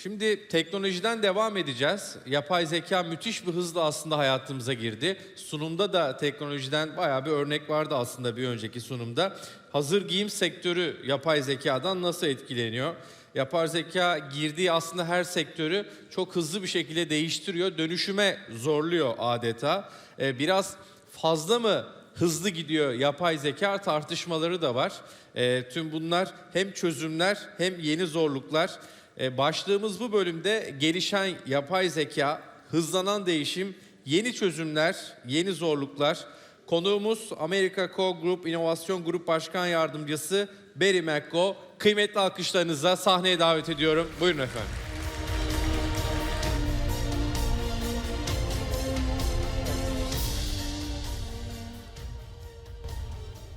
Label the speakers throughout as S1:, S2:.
S1: Şimdi teknolojiden devam edeceğiz. Yapay zeka müthiş bir hızla aslında hayatımıza girdi. Sunumda da teknolojiden bayağı bir örnek vardı aslında bir önceki sunumda. Hazır giyim sektörü yapay zekadan nasıl etkileniyor? Yapay zeka girdiği aslında her sektörü çok hızlı bir şekilde değiştiriyor, dönüşüme zorluyor adeta. Biraz fazla mı hızlı gidiyor yapay zeka tartışmaları da var. Tüm bunlar hem çözümler hem yeni zorluklar. Başlığımız bu bölümde gelişen yapay zeka, hızlanan değişim, yeni çözümler, yeni zorluklar. Konuğumuz Amerika Co Group İnovasyon Grup Başkan Yardımcısı Barry McGo. Kıymetli alkışlarınızla sahneye davet ediyorum. Buyurun efendim.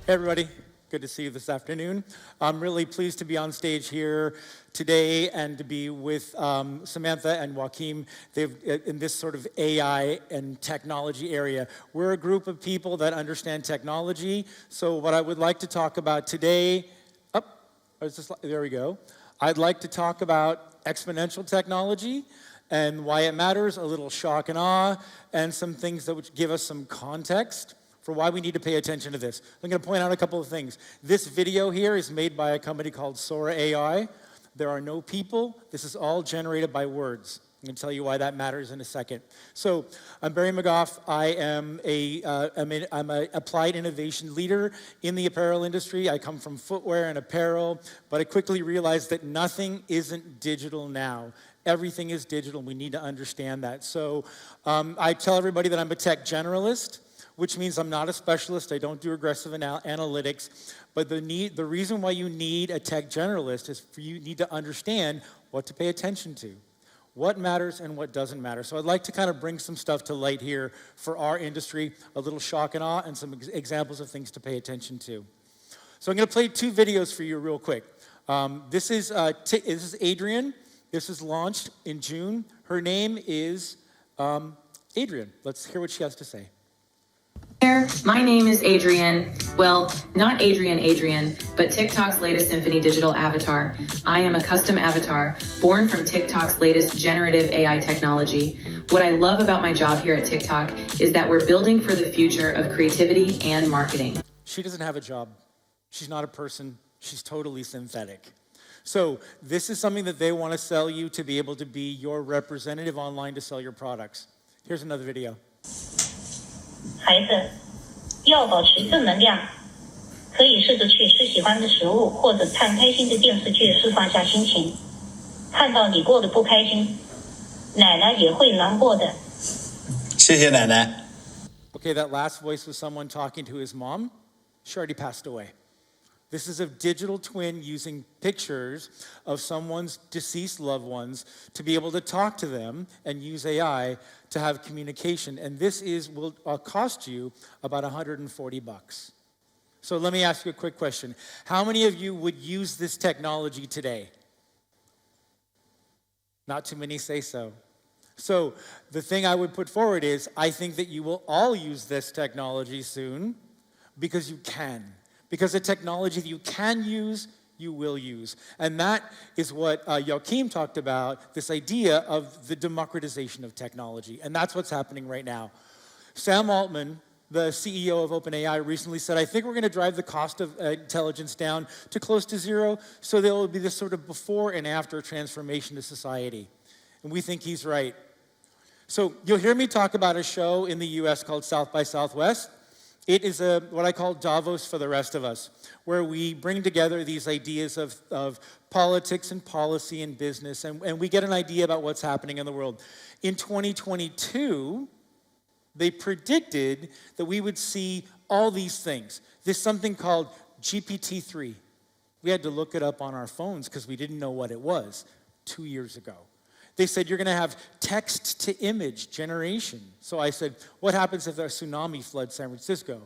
S2: Hey everybody, good to see you this afternoon. I'm really pleased to be on stage here today and to be with Samantha and Joaquim. They've in this sort of AI and technology area. We're a group of people that understand technology. So what I would like to talk about today, there we go. I'd like to talk about exponential technology and why it matters, a little shock and awe, and some things that would give us some context for why we need to pay attention to this. I'm going to point out a couple of things. This video here is made by a company called Sora AI. There are no people. This is all generated by words. I'm going to tell you why that matters in a second. So I'm Barry McGough. I am I'm an applied innovation leader in the apparel industry. I come from footwear and apparel, but I quickly realized that nothing isn't digital now. Everything is digital. We need to understand that. So I tell everybody that I'm a tech generalist, which means I'm not a specialist. I don't do aggressive analytics. But the reason why you need a tech generalist is for you need to understand what to pay attention to, what matters and what doesn't matter. So I'd like to kind of bring some stuff to light here for our industry, a little shock and awe, and some examples of things to pay attention to. So I'm going to play two videos for you real quick. This is Adrienne. This was launched in June. Her name is Adrienne. Let's hear what she has to say.
S3: My name is Adrienne. Well, not Adrienne, but TikTok's latest Symphony digital avatar. I am a custom avatar born from TikTok's latest generative AI technology. What I love about my job here at TikTok is that we're building for the future of creativity and marketing.
S2: She doesn't have a job. She's not a person. She's totally synthetic. So this is something that they want to sell you to be able to be your representative online to sell your products. Here's another video.
S4: 孩子要保持正能量，可以试着去吃喜欢的食物，或者看开心的电视剧，释放下心情。看到你过得不开心，奶奶也会难过的。
S5: 谢谢奶奶。
S2: Okay, that last voice was someone talking to his mom. She already passed away. This is a digital twin using pictures of someone's deceased loved ones to be able to talk to them and use AI to have communication. And this will cost you about $140. So let me ask you a quick question. How many of you would use this technology today? Not too many say so. So the thing I would put forward is I think that you will all use this technology soon because you can. Because the technology that you can use, you will use. And that is what Joaquim talked about, this idea of the democratization of technology. And that's what's happening right now. Sam Altman, the CEO of OpenAI, recently said, I think we're going to drive the cost of intelligence down to close to zero, so there will be this sort of before and after transformation to society. And we think he's right. So you'll hear me talk about a show in the US called South by Southwest. It is what I call Davos for the rest of us, where we bring together these ideas of politics and policy and business, and we get an idea about what's happening in the world. In 2022, they predicted that we would see all these things. There's something called GPT-3. We had to look it up on our phones because we didn't know what it was 2 years ago. They said, you're going to have text-to-image generation. So I said, what happens if a tsunami floods San Francisco?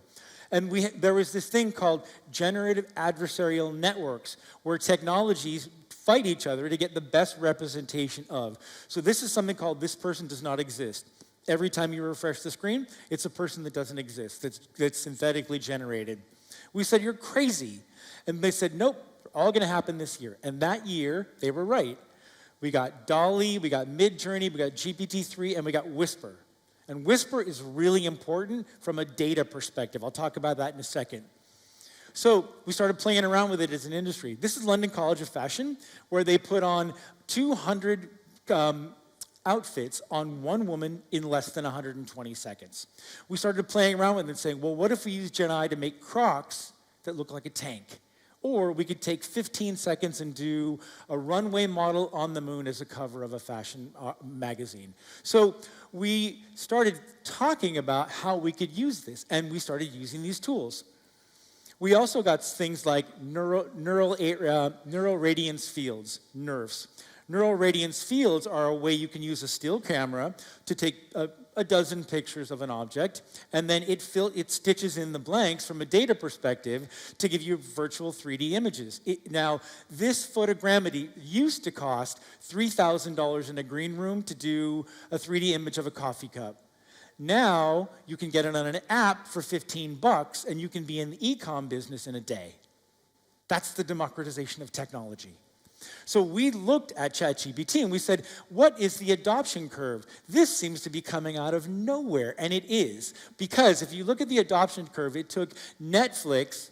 S2: And there was this thing called generative adversarial networks, where technologies fight each other to get the best representation of. So this is something called this person does not exist. Every time you refresh the screen, it's a person that doesn't exist, that's synthetically generated. We said, you're crazy. And they said, nope, all going to happen this year. And that year, they were right. We got Dolly, we got Midjourney, we got GPT-3, and we got Whisper. And Whisper is really important from a data perspective. I'll talk about that in a second. So we started playing around with it as an industry. This is London College of Fashion, where they put on 200 outfits on one woman in less than 120 seconds. We started playing around with it and saying, well, what if we use Gen AI to make Crocs that look like a tank? Or we could take 15 seconds and do a runway model on the moon as a cover of a fashion magazine. So we started talking about how we could use this, and we started using these tools. We also got things like neural radiance fields, NERFs. Neural radiance fields are a way you can use a still camera to take a dozen pictures of an object, and then it stitches in the blanks from a data perspective to give you virtual 3D images. Now, this photogrammetry used to cost $3,000 in a green room to do a 3D image of a coffee cup. Now, you can get it on an app for $15, and you can be in the e-com business in a day. That's the democratization of technology. So we looked at ChatGPT and we said, what is the adoption curve? This seems to be coming out of nowhere, and it is. Because if you look at the adoption curve, it took Netflix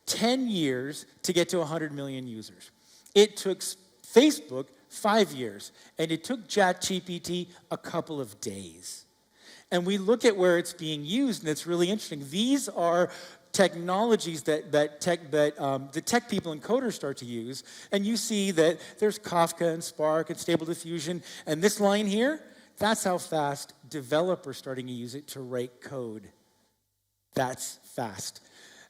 S2: 10 years to get to 100 million users. It took Facebook 5 years, and it took ChatGPT a couple of days. And we look at where it's being used, and it's really interesting. These are technologies that the tech people and coders start to use, and you see that there's Kafka and Spark and Stable Diffusion, and this line here, that's how fast developers starting to use it to write code. That's fast.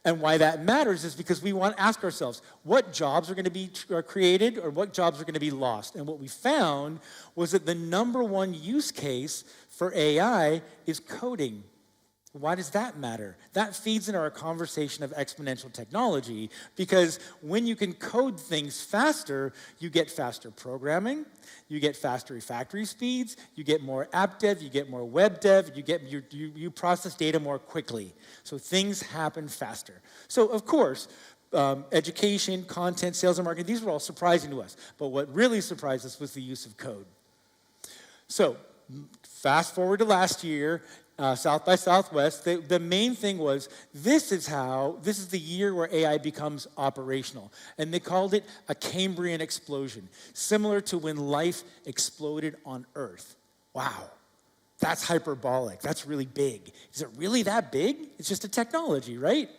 S2: And why that matters is because we want to ask ourselves, what jobs are going to be created or what jobs are going to be lost? And what we found was that the #1 use case for AI is coding. Why does that matter? That feeds into our conversation of exponential technology, because when you can code things faster, you get faster programming, you get faster refactory speeds, you get more app dev, you get more web dev, you process data more quickly. So things happen faster. So of course, education, content, sales and marketing, these were all surprising to us. But what really surprised us was the use of code. So fast forward to last year, South by Southwest, the main thing was, this is the year where AI becomes operational. And they called it a Cambrian explosion, similar to when life exploded on Earth. Wow, that's hyperbolic, that's really big. Is it really that big? It's just a technology, right?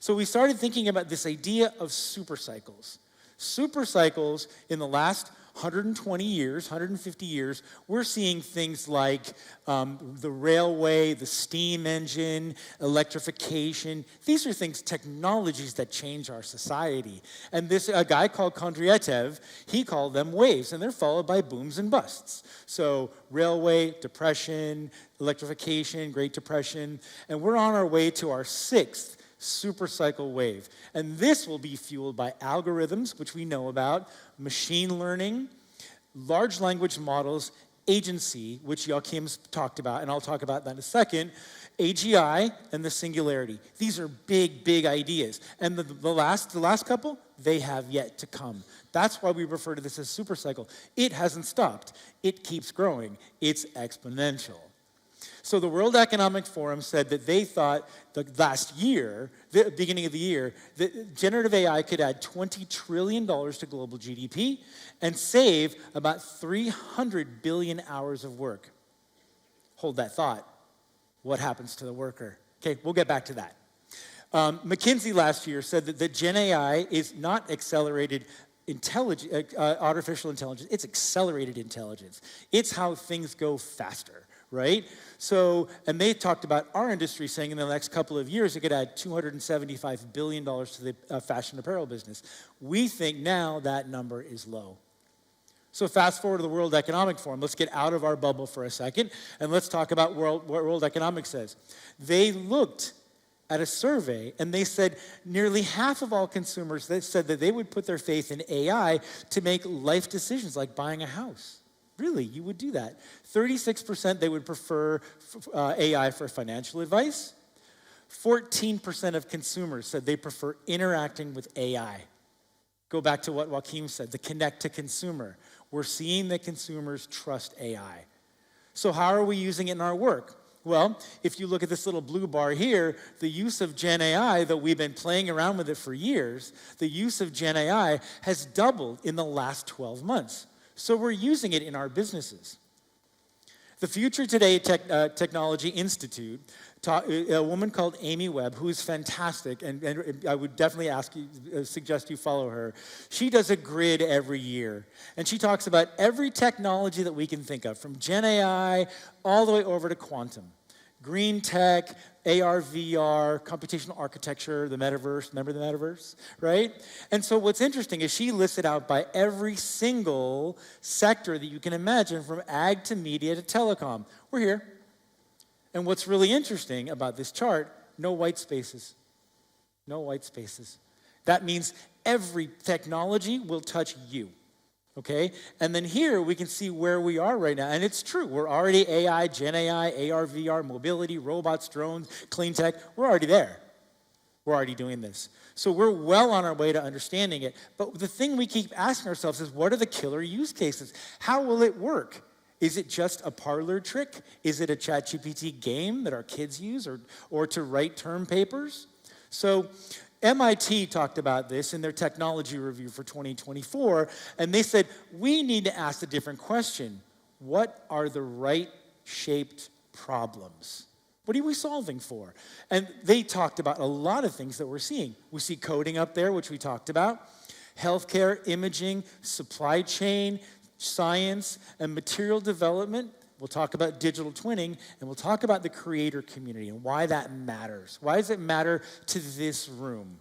S2: So we started thinking about this idea of supercycles. Supercycles in the last 120 years, 150 years, we're seeing things like the railway, the steam engine, electrification. These are things, technologies that change our society. And a guy called Kondratyev, he called them waves, and they're followed by booms and busts. So railway, depression, electrification, Great Depression, and we're on our way to our 6th supercycle wave. And this will be fueled by algorithms, which we know about, machine learning, large language models, agency, which Joachim's talked about, and I'll talk about that in a second, AGI, and the singularity. These are big, big ideas. And the last couple, they have yet to come. That's why we refer to this as supercycle. It hasn't stopped. It keeps growing. It's exponential. So the World Economic Forum said that they thought last year, the beginning of the year, that generative AI could add $20 trillion to global GDP and save about 300 billion hours of work. Hold that thought. What happens to the worker? Okay, we'll get back to that. McKinsey last year said that Gen AI is not accelerated artificial intelligence, it's accelerated intelligence. It's how things go faster. Right? So, and they talked about our industry saying in the next couple of years it could add $275 billion to the fashion apparel business. We think now that number is low. So fast forward to the World Economic Forum. Let's get out of our bubble for a second, and let's talk about what World Economics says. They looked at a survey, and they said nearly half of all consumers, they said that they would put their faith in AI to make life decisions like buying a house. Really, you would do that. 36% they would prefer AI for financial advice. 14% of consumers said they prefer interacting with AI. Go back to what Joachim said, the connect to consumer. We're seeing that consumers trust AI. So how are we using it in our work? Well, if you look at this little blue bar here, the use of Gen AI, that we've been playing around with it for years, the use of Gen AI has doubled in the last 12 months. So we're using it in our businesses. The Future Today Technology Institute taught a woman called Amy Webb, who is fantastic, and I would definitely suggest you follow her. She does a grid every year, and she talks about every technology that we can think of, from Gen AI all the way over to quantum. Green tech, AR, VR, computational architecture, the metaverse. Remember the metaverse, right? And so what's interesting is she listed out by every single sector that you can imagine, from ag to media to telecom. We're here. And what's really interesting about this chart, no white spaces. No white spaces. That means every technology will touch you. Okay? And then here we can see where we are right now. And it's true. We're already AI, Gen AI, AR, VR, mobility, robots, drones, clean tech. We're already there. We're already doing this. So we're well on our way to understanding it. But the thing we keep asking ourselves is, what are the killer use cases? How will it work? Is it just a parlor trick? Is it a ChatGPT game that our kids use, or to write term papers? So MIT talked about this in their technology review for 2024, and they said, we need to ask a different question. What are the right-shaped problems? What are we solving for? And they talked about a lot of things that we're seeing. We see coding up there, which we talked about, healthcare, imaging, supply chain, science, and material development. We'll talk about digital twinning, and we'll talk about the creator community and why that matters. Why does it matter to this room?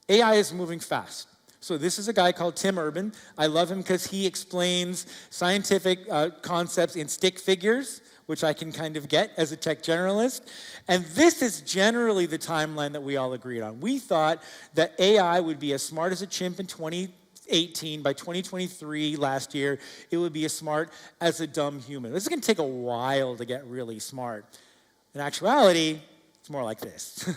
S2: AI is moving fast. So this is a guy called Tim Urban. I love him because he explains scientific concepts in stick figures, which I can kind of get as a tech generalist. And this is generally the timeline that we all agreed on. We thought that AI would be as smart as a chimp in 2018. By 2023, last year, it would be as smart as a dumb human. This is going to take a while to get really smart. In actuality, it's more like this.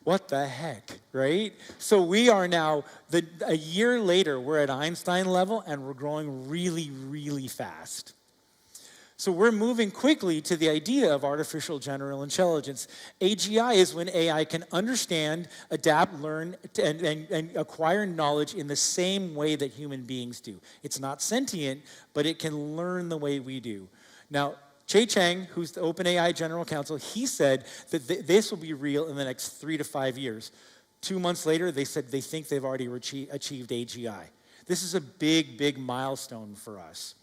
S2: What the heck, right? So we are now, a year later, we're at Einstein level, and we're growing really, really fast. So we're moving quickly to the idea of artificial general intelligence. AGI is when AI can understand, adapt, learn, and acquire knowledge in the same way that human beings do. It's not sentient, but it can learn the way we do. Now, Che Chang, who's the OpenAI general counsel, he said that this will be real in the next 3 to 5 years. 2 months later, they said they think they've already achieved AGI. This is a big, big milestone for us.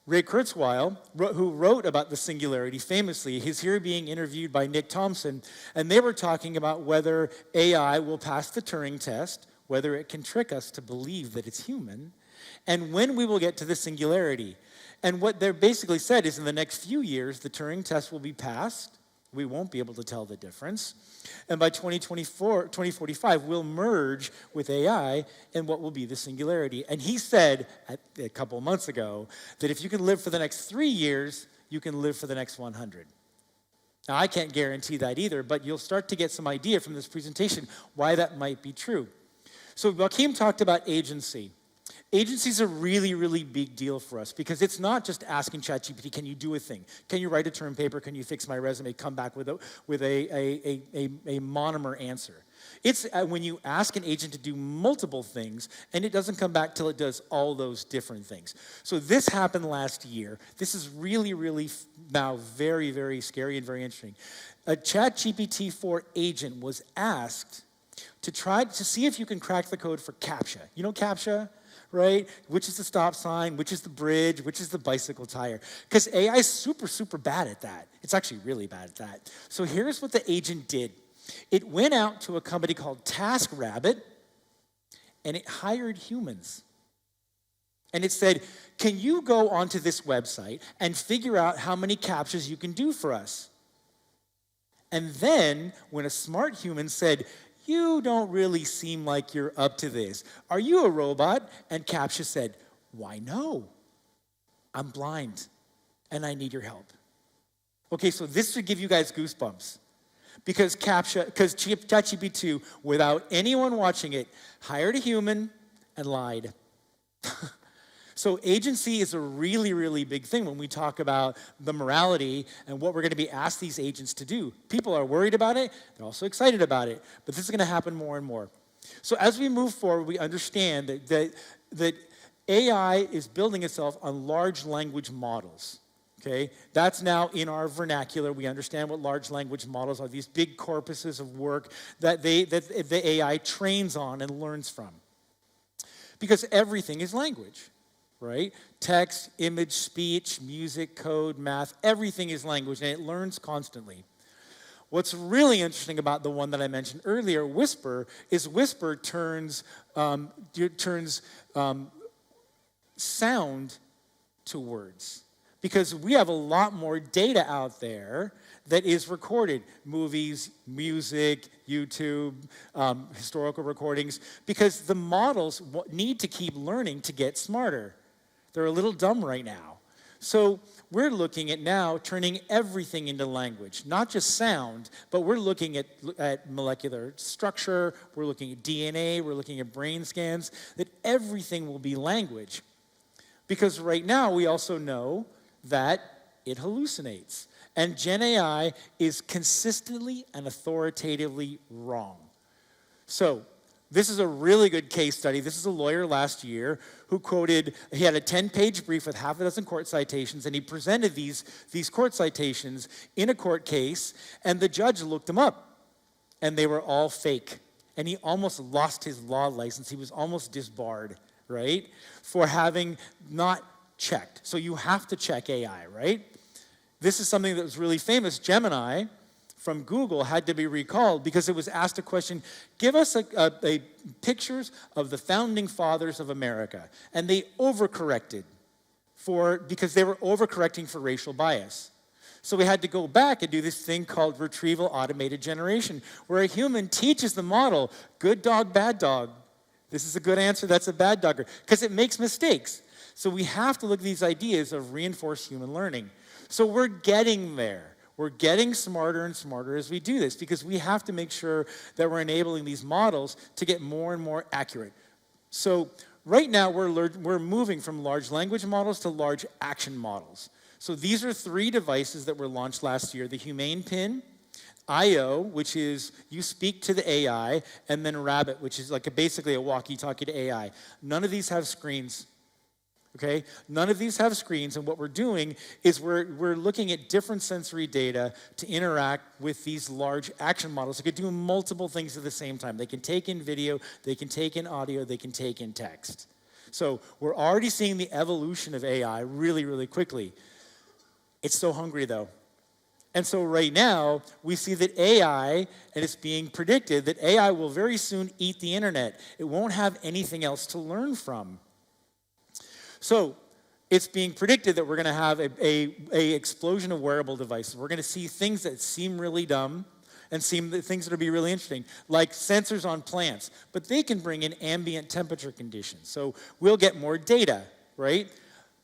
S2: Ray Kurzweil, who wrote about the singularity famously, he's here being interviewed by Nick Thompson, and they were talking about whether AI will pass the Turing test, whether it can trick us to believe that it's human, and when we will get to the singularity. And what they basically said is, in the next few years, the Turing test will be passed. We won't be able to tell the difference. And by 2045, we'll merge with AI in what will be the singularity. And he said a couple of months ago that if you can live for the next 3 years, you can live for the next 100. Now, I can't guarantee that either, but you'll start to get some idea from this presentation why that might be true. So Joachim talked about agency. Agency is a really, really big deal for us because it's not just asking ChatGPT, can you do a thing? Can you write a term paper? Can you fix my resume? Come back with a monomer answer. It's when you ask an agent to do multiple things and it doesn't come back till it does all those different things. So this happened last year. This is really, really now very, very scary and very interesting. A ChatGPT 4 agent was asked to try to see if you can crack the code for CAPTCHA. You know CAPTCHA? Right? Which is the stop sign, which is the bridge, which is the bicycle tire. Because AI is super, super bad at that. It's actually really bad at that. So here's what the agent did. It went out to a company called TaskRabbit, and it hired humans. And it said, can you go onto this website and figure out how many CAPTCHAs you can do for us? And then, when a smart human said, you don't really seem like you're up to this. Are you a robot? And CAPTCHA said, why no? I'm blind, and I need your help. Okay, so this should give you guys goosebumps. Because ChatGPT 2, without anyone watching it, hired a human and lied. So agency is a really, really big thing when we talk about the morality and what we're going to be asked these agents to do. People are worried about it. They're also excited about it. But this is going to happen more and more. So as we move forward, we understand that AI is building itself on large language models. Okay, that's now in our vernacular. We understand what large language models are, these big corpuses of work that the AI trains on and learns from. Because everything is language, right? Text, image, speech, music, code, math, everything is language, and it learns constantly. What's really interesting about the one that I mentioned earlier, Whisper, is Whisper turns sound to words. Because we have a lot more data out there that is recorded. Movies, music, YouTube, historical recordings. Because the models need to keep learning to get smarter. They're a little dumb right now. So we're looking at now turning everything into language. Not just sound, but we're looking at molecular structure. We're looking at DNA. We're looking at brain scans. That everything will be language. Because right now we also know that it hallucinates. And Gen AI is consistently and authoritatively wrong. So this is a really good case study. This is a lawyer last year who quoted, he had a 10-page brief with half a dozen court citations, and he presented these court citations in a court case, and the judge looked them up, and they were all fake. And he almost lost his law license. He was almost disbarred, right, for having not checked. So you have to check AI, right? This is something that was really famous. Gemini from Google had to be recalled because it was asked a question, give us a pictures of the founding fathers of America. And they overcorrected because they were overcorrecting for racial bias. So we had to go back and do this thing called retrieval automated generation, where a human teaches the model, good dog, bad dog. This is a good answer, that's a bad dog, because it makes mistakes. So we have to look at these ideas of reinforced human learning. So we're getting there. We're getting smarter and smarter as we do this because we have to make sure that we're enabling these models to get more and more accurate. So right now we're moving from large language models to large action models. So these are 3 devices that were launched last year. The Humane Pin, IO, which is you speak to the AI, and then Rabbit, which is like basically a walkie-talkie to AI. None of these have screens. Okay, none of these have screens, and what we're doing is we're looking at different sensory data to interact with these large action models. They can do multiple things at the same time. They can take in video, they can take in audio, they can take in text. So we're already seeing the evolution of AI really, really quickly. It's so hungry, though. And so right now, we see that AI, and it's being predicted that AI will very soon eat the internet. It won't have anything else to learn from. So it's being predicted that we're going to have a explosion of wearable devices. We're going to see things that seem really dumb and things that will be really interesting, like sensors on plants. But they can bring in ambient temperature conditions. So we'll get more data, right?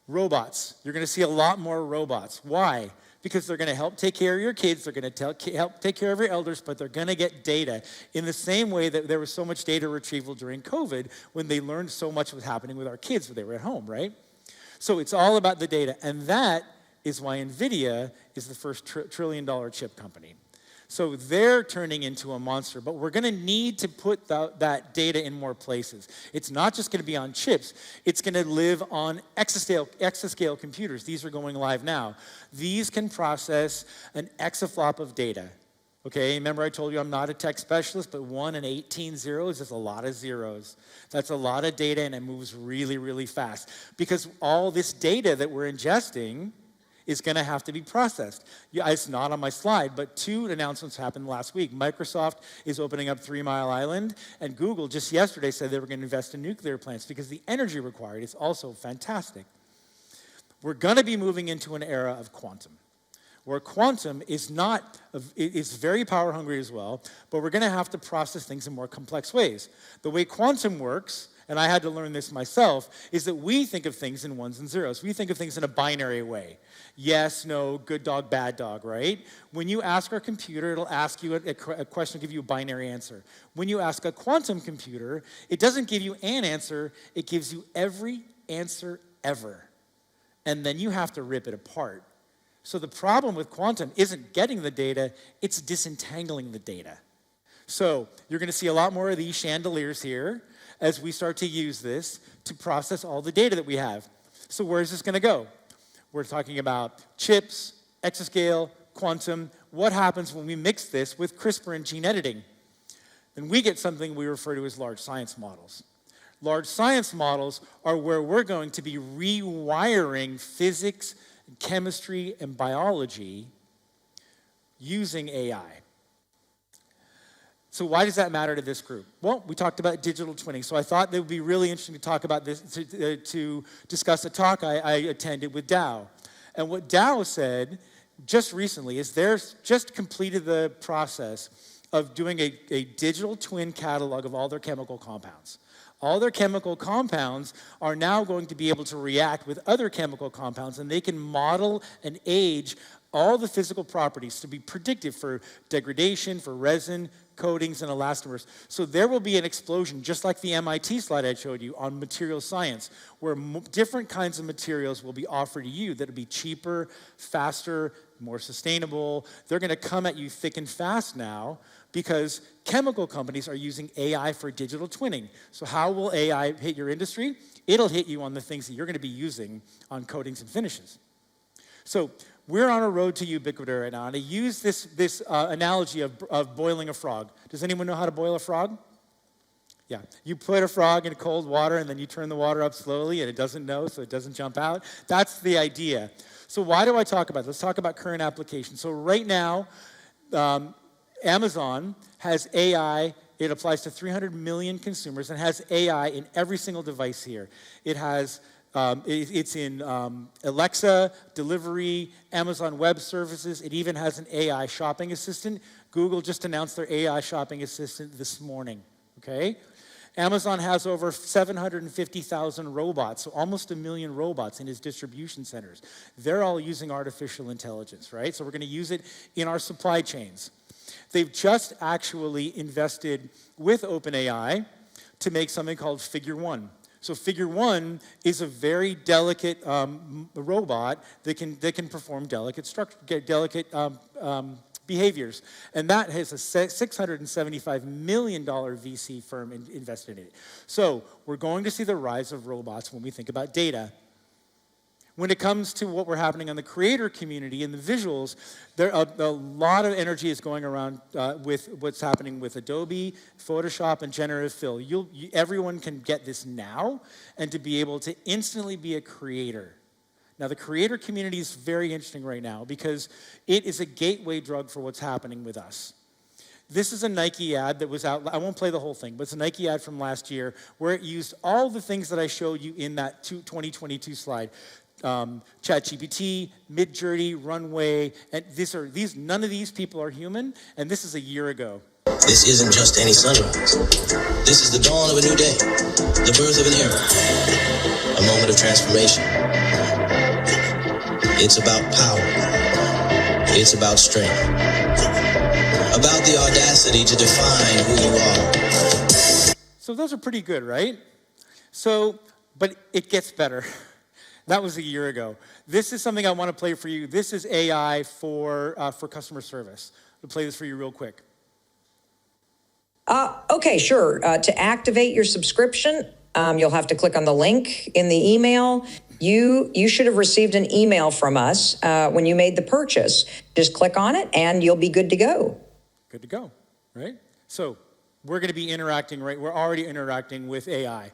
S2: Robots. You're going to see a lot more robots. Why? Because they're going to help take care of your kids, they're going to help take care of your elders, but they're going to get data in the same way that there was so much data retrieval during COVID when they learned so much was happening with our kids when they were at home, right? So it's all about the data, and that is why NVIDIA is the first trillion-dollar chip company. So they're turning into a monster, but we're going to need to put that data in more places. It's not just going to be on chips. It's going to live on exascale computers. These are going live now. These can process an exaflop of data. Okay, remember I told you I'm not a tech specialist, but 1 and 18 zeros is a lot of zeros. That's a lot of data, and it moves really, really fast. Because all this data that we're ingesting is going to have to be processed. Yeah, it's not on my slide, but 2 announcements happened last week. Microsoft is opening up 3 Mile Island, and Google just yesterday said they were going to invest in nuclear plants because the energy required is also fantastic. We're going to be moving into an era of quantum, where quantum is very power hungry as well, but we're going to have to process things in more complex ways. The way quantum works, and I had to learn this myself, is that we think of things in ones and zeros. We think of things in a binary way. Yes, no, good dog, bad dog, right? When you ask our computer, it'll ask you a question, give you a binary answer. When you ask a quantum computer, it doesn't give you an answer, it gives you every answer ever. And then you have to rip it apart. So the problem with quantum isn't getting the data, it's disentangling the data. So you're going to see a lot more of these chandeliers here as we start to use this to process all the data that we have. So where is this going to go? We're talking about chips, exascale, quantum. What happens when we mix this with CRISPR and gene editing? Then we get something we refer to as large science models. Large science models are where we're going to be rewiring physics, chemistry, and biology using AI. So why does that matter to this group? Well, we talked about digital twinning, so I thought it would be really interesting to talk about this, to discuss a talk I attended with Dow. And what Dow said just recently is they're just completed the process of doing a digital twin catalog of all their chemical compounds. All their chemical compounds are now going to be able to react with other chemical compounds, and they can model and age all the physical properties to be predictive for degradation, for resin, coatings, and elastomers. So there will be an explosion, just like the MIT slide I showed you on material science, where different kinds of materials will be offered to you that will be cheaper, faster, more sustainable. They're going to come at you thick and fast now because chemical companies are using AI for digital twinning. So how will AI hit your industry? It'll hit you on the things that you're going to be using on coatings and finishes. So we're on a road to ubiquity right now, and I use this analogy of boiling a frog. Does anyone know how to boil a frog? Yeah, you put a frog in cold water, and then you turn the water up slowly, and it doesn't know, so it doesn't jump out. That's the idea. So why do I talk about this? Let's talk about current applications. So right now, Amazon has AI. It applies to 300 million consumers and has AI in every single device here. It has it's in Alexa, delivery, Amazon Web Services. It even has an AI shopping assistant. Google just announced their AI shopping assistant this morning, okay? Amazon has over 750,000 robots, so almost 1 million robots in its distribution centers. They're all using artificial intelligence, right? So we're going to use it in our supply chains. They've just actually invested with OpenAI to make something called Figure 1. So Figure 1 is a very delicate robot that can perform delicate behaviors. And that has a $675 million VC firm invested in it. So we're going to see the rise of robots when we think about data. When it comes to what we're happening on the creator community and the visuals, a lot of energy is going around with what's happening with Adobe, Photoshop, and generative fill. Everyone can get this now and to be able to instantly be a creator. Now, the creator community is very interesting right now because it is a gateway drug for what's happening with us. This is a Nike ad that was out. I won't play the whole thing, but it's a Nike ad from last year where it used all the things that I showed you in that 2022 slide. ChatGPT, Midjourney, Runway, and none of these people are human, and this is a year ago.
S6: This isn't just any sunrise. This is the dawn of a new day, the birth of an era, a moment of transformation. It's about power. It's about strength. About the audacity to define who you are.
S2: So those are pretty good, right? But it gets better. That was a year ago. This is something I want to play for you. This is AI for customer service. I'll play this for you real quick.
S7: Okay, sure. To activate your subscription, you'll have to click on the link in the email. You should have received an email from us when you made the purchase. Just click on it and you'll be good to go.
S2: Good to go, right? So we're going to be interacting, right? We're already interacting with AI.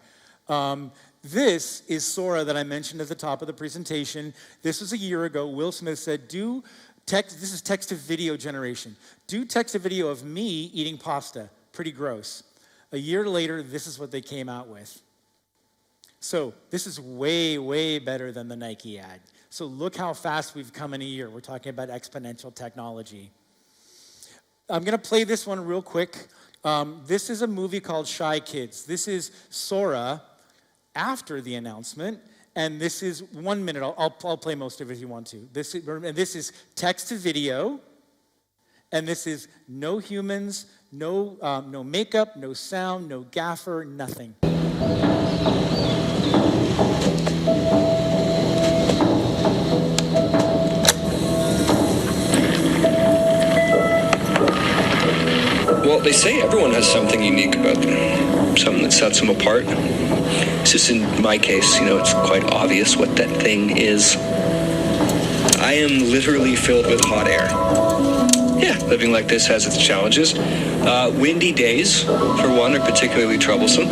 S2: This is Sora that I mentioned at the top of the presentation. This was a year ago. Will Smith said, this is text to video generation. Do text to video of me eating pasta. Pretty gross. A year later, this is what they came out with. So this is way, way better than the Nike ad. So look how fast we've come in a year. We're talking about exponential technology. I'm going to play this one real quick. This is a movie called Shy Kids. This is Sora after the announcement, and this is 1 minute. I'll play most of it if you want to. This is text to video, and this is no humans, no makeup, no sound, no gaffer, nothing.
S8: Well, they say everyone has something unique about them, something that sets them apart. It's just in my case, it's quite obvious what that thing is. I am literally filled with hot air. Yeah, living like this has its challenges. Windy days, for one, are particularly troublesome.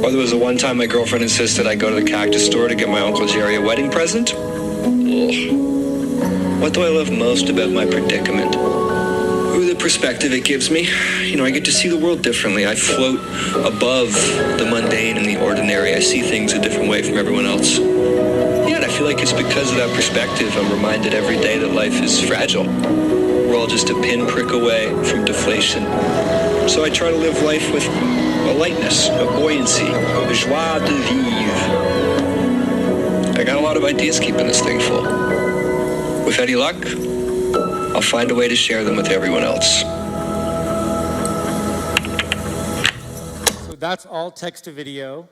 S8: Or there was the one time my girlfriend insisted I go to the cactus store to get my Uncle Jerry a wedding present. Ugh. What do I love most about my predicament? The perspective it gives me. I get to see the world differently. I float above the mundane and the ordinary. I see things a different way from everyone else. Yeah, and I feel like it's because of that perspective I'm reminded every day that life is fragile. We're all just a pinprick away from deflation. So I try to live life with a lightness, a buoyancy, a joie de vivre. I got a lot of ideas keeping this thing full. With any luck, I'll find a way to share them with everyone else.
S2: So that's all text to video.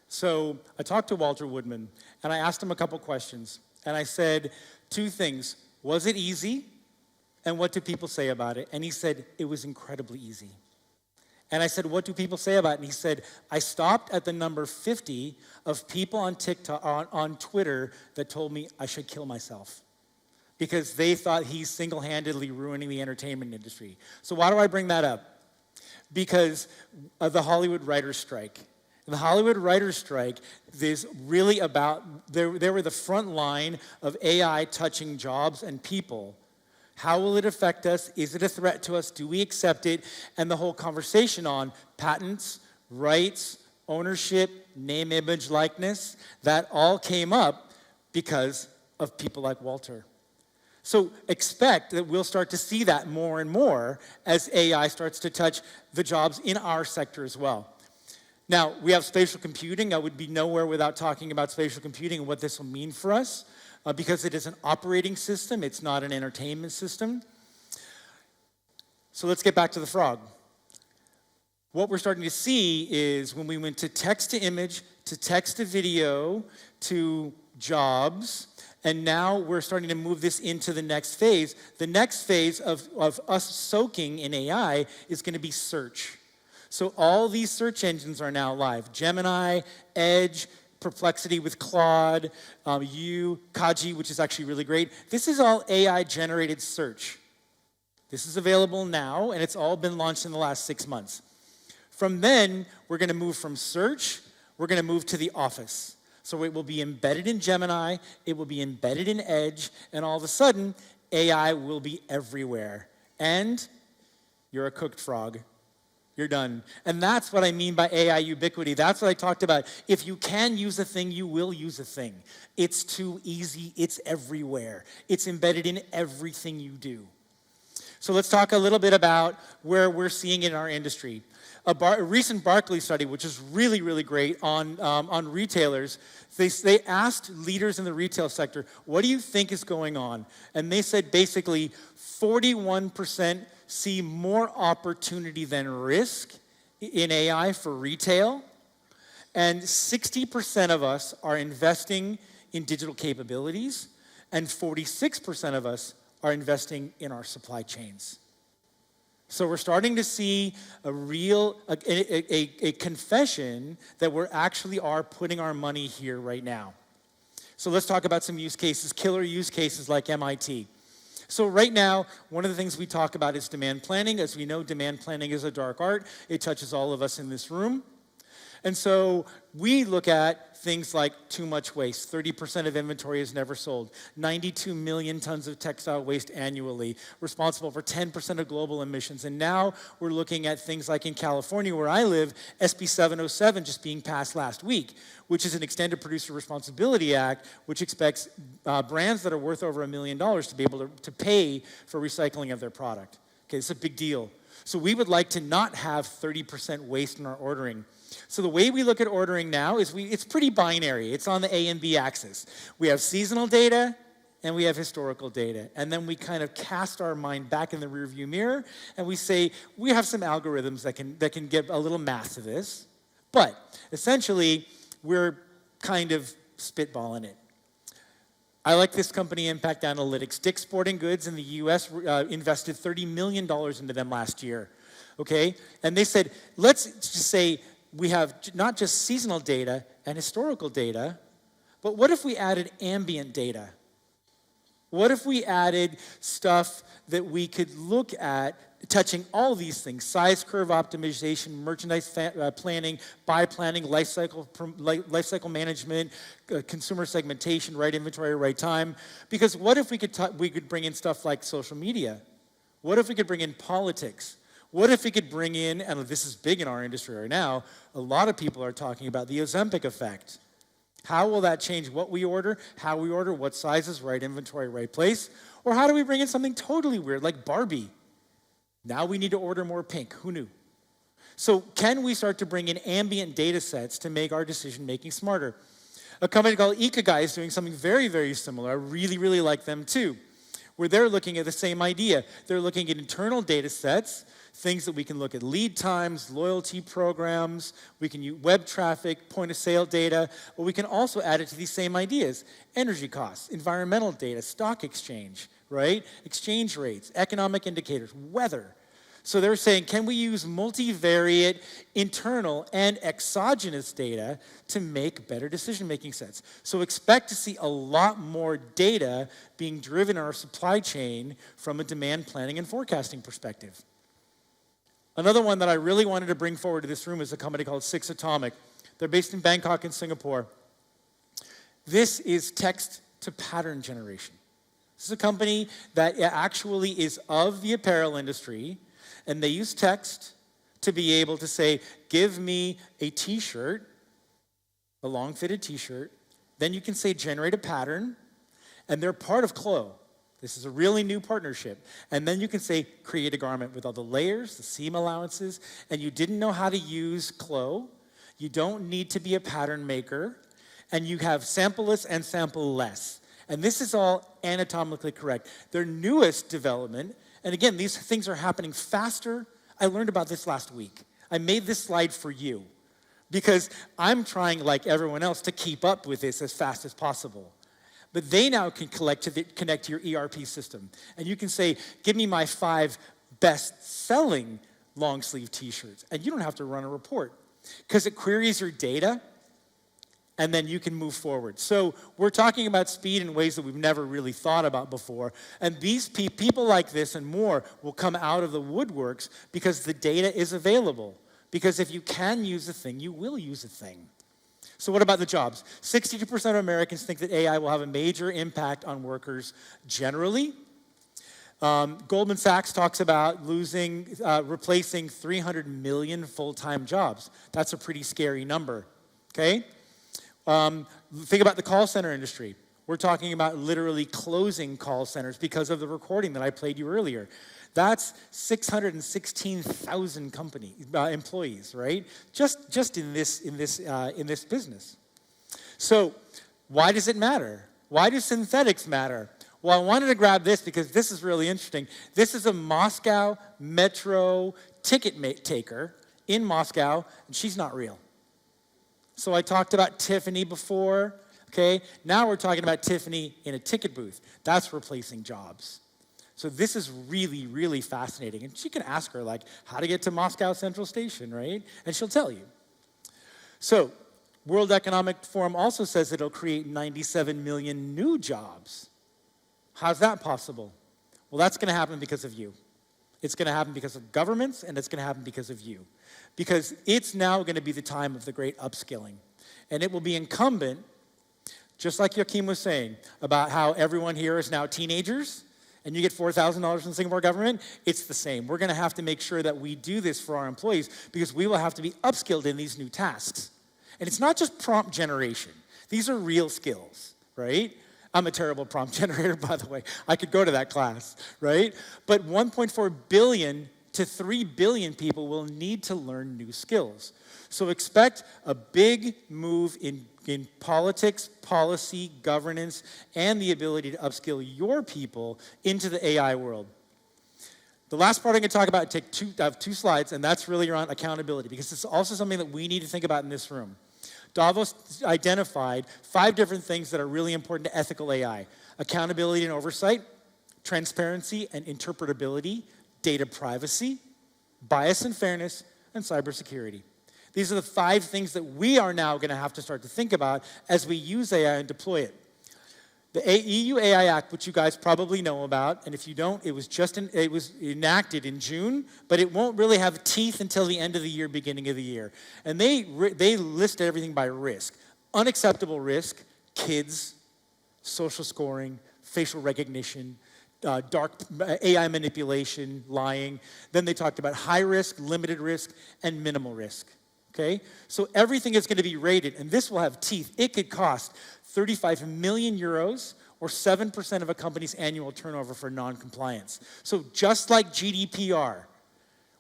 S2: So I talked to Walter Woodman, and I asked him a couple questions. And I said 2 things. Was it easy? And what do people say about it? And he said, it was incredibly easy. And I said, what do people say about it? And he said, I stopped at the number 50 of people on TikTok, on Twitter that told me I should kill myself, because they thought he's single-handedly ruining the entertainment industry. So why do I bring that up? Because of the Hollywood writers' strike. The Hollywood writers' strike is really about, they were the front line of AI touching jobs and people. How will it affect us? Is it a threat to us? Do we accept it? And the whole conversation on patents, rights, ownership, name, image, likeness, that all came up because of people like Walter. So expect that we'll start to see that more and more as AI starts to touch the jobs in our sector as well. Now, we have spatial computing. I would be nowhere without talking about spatial computing and what this will mean for us, because it is an operating system. It's not an entertainment system. So let's get back to the frog. What we're starting to see is when we went to text to image, to text to video, to jobs, and now we're starting to move this into the next phase. The next phase of us soaking in AI is going to be search. So all these search engines are now live. Gemini, Edge, Perplexity with Claude, Kaji, which is actually really great. This is all AI-generated search. This is available now, and it's all been launched in the last 6 months. From then, we're going to move from search, we're going to move to the office. So it will be embedded in Gemini, it will be embedded in Edge, and all of a sudden, AI will be everywhere. And you're a cooked frog. You're done. And that's what I mean by AI ubiquity. That's what I talked about. If you can use a thing, you will use a thing. It's too easy. It's everywhere. It's embedded in everything you do. So let's talk a little bit about where we're seeing it in our industry. A recent Barclay study, which is really, really great on retailers, they asked leaders in the retail sector, what do you think is going on? And they said basically 41% see more opportunity than risk in AI for retail, and 60% of us are investing in digital capabilities, and 46% of us are investing in our supply chains. So we're starting to see a real, a confession that we actually are putting our money here right now. So let's talk about some use cases, killer use cases like MIT. So right now, one of the things we talk about is demand planning. As we know, demand planning is a dark art. It touches all of us in this room. And so we look at things like too much waste. 30% of inventory is never sold. 92 million tons of textile waste annually, responsible for 10% of global emissions. And now we're looking at things like in California, where I live, SB 707 just being passed last week, which is an Extended Producer Responsibility Act, which expects brands that are worth over $1 million to be able to pay for recycling of their product. Okay, it's a big deal. So we would like to not have 30% waste in our ordering. So the way we look at ordering now is it's pretty binary. It's on the A and B axis. We have seasonal data and we have historical data. And then we kind of cast our mind back in the rearview mirror and we say, we have some algorithms that can give a little math to this. But essentially, we're kind of spitballing it. I like this company, Impact Analytics. Dick's Sporting Goods in the US invested $30 million into them last year, okay? And they said, let's just say we have not just seasonal data and historical data, but what if we added ambient data? What if we added stuff that we could look at touching all these things: size curve optimization, merchandise planning, buy planning, life cycle management, consumer segmentation, right inventory, right time? Because what if we could bring in stuff like social media? What if we could bring in politics? What if we could bring in, and this is big in our industry right now, a lot of people are talking about the Ozempic effect. How will that change what we order, how we order, what sizes, right inventory, right place? Or how do we bring in something totally weird like Barbie? Now we need to order more pink. Who knew? So can we start to bring in ambient data sets to make our decision making smarter? A company called Ikigai is doing something very, very similar. I really, really like them too, where they're looking at the same idea. They're looking at internal data sets, things that we can look at: lead times, loyalty programs, we can use web traffic, point of sale data, but we can also add it to these same ideas: energy costs, environmental data, stock exchange, right? Exchange rates, economic indicators, weather. So they're saying, can we use multivariate internal and exogenous data to make better decision-making sets? So expect to see a lot more data being driven in our supply chain from a demand planning and forecasting perspective. Another one that I really wanted to bring forward to this room is a company called 6 Atomic. They're based in Bangkok and Singapore. This is text to pattern generation. This is a company that actually is of the apparel industry, and they use text to be able to say, give me a t-shirt, a long-fitted t-shirt. Then you can say, generate a pattern, and they're part of Clo. This is a really new partnership. And then you can say, create a garment with all the layers, the seam allowances, and you didn't know how to use Clo. You don't need to be a pattern maker, and you have sample-less and sample-less. And this is all anatomically correct. Their newest development, and again, these things are happening faster. I learned about this last week. I made this slide for you because I'm trying, like everyone else, to keep up with this as fast as possible. But they now can connect to your ERP system. And you can say, give me my 5 best-selling long-sleeve t-shirts. And you don't have to run a report because it queries your data, and then you can move forward. So we're talking about speed in ways that we've never really thought about before. And these people like this and more will come out of the woodworks because the data is available. Because if you can use a thing, you will use a thing. So what about the jobs? 62% of Americans think that AI will have a major impact on workers generally. Goldman Sachs talks about replacing 300 million full-time jobs. That's a pretty scary number, okay? Think about the call center industry. We're talking about literally closing call centers because of the recording that I played you earlier. That's 616,000 employees, right? Just in this business. So why does it matter? Why do synthetics matter? Well, I wanted to grab this because this is really interesting. This is a Moscow Metro ticket taker in Moscow, and she's not real. So I talked about Tiffany before, okay? Now we're talking about Tiffany in a ticket booth. That's replacing jobs. So this is really, really fascinating. And she can ask her, like, how to get to Moscow Central Station, right? And she'll tell you. So World Economic Forum also says it'll create 97 million new jobs. How's that possible? Well, that's going to happen because of you. It's going to happen because of governments, and it's going to happen because of you. Because it's now going to be the time of the great upskilling. And it will be incumbent, just like Joachim was saying, about how everyone here is now teenagers, and you get $4,000 from the Singapore government. It's the same. We're going to have to make sure that we do this for our employees because we will have to be upskilled in these new tasks. And it's not just prompt generation. These are real skills, right? I'm a terrible prompt generator, by the way. I could go to that class, right? But 1.4 billion to 3 billion people will need to learn new skills. So expect a big move in politics, policy, governance, and the ability to upskill your people into the AI world. The last part I'm going to talk about, I have two slides, and that's really around accountability, because it's also something that we need to think about in this room. Davos identified 5 different things that are really important to ethical AI: accountability and oversight, transparency and interpretability, data privacy, bias and fairness, and cybersecurity. These are the 5 things that we are now going to have to start to think about as we use AI and deploy it. The EU AI Act, which you guys probably know about, and if you don't, it was enacted in June, but it won't really have teeth until the end of the year, beginning of the year. And they listed everything by risk. Unacceptable risk, kids, social scoring, facial recognition, dark AI manipulation, lying. Then they talked about high risk, limited risk, and minimal risk. Okay? So everything is going to be rated, and this will have teeth. It could cost 35 million euros, or 7% of a company's annual turnover for non-compliance. So just like GDPR,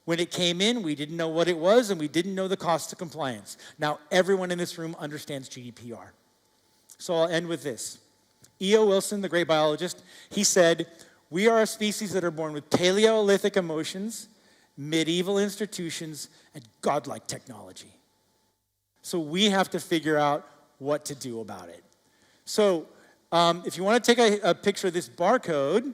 S2: when it came in, we didn't know what it was, and we didn't know the cost of compliance. Now everyone in this room understands GDPR. So I'll end with this. E.O. Wilson, the great biologist, he said, "We are a species that are born with Paleolithic emotions, medieval institutions, and godlike technology." So we have to figure out what to do about it. So if you want to take a picture of this barcode,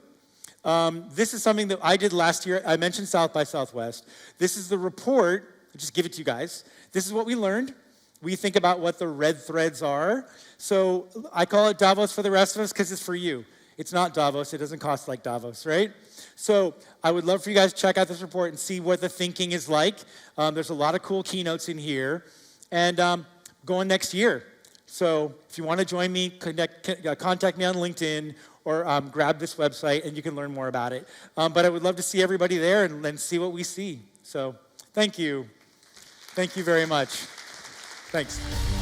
S2: this is something that I did last year. I mentioned South by Southwest. This is the report. I'll just give it to you guys. This is what we learned. We think about what the red threads are. So I call it Davos for the rest of us because it's for you. It's not Davos. It doesn't cost like Davos, right? So I would love for you guys to check out this report and see what the thinking is like. There's a lot of cool keynotes in here. And going next year. So if you want to join me, contact me on LinkedIn or grab this website and you can learn more about it. But I would love to see everybody there and see what we see. So thank you. Thank you very much. Thanks.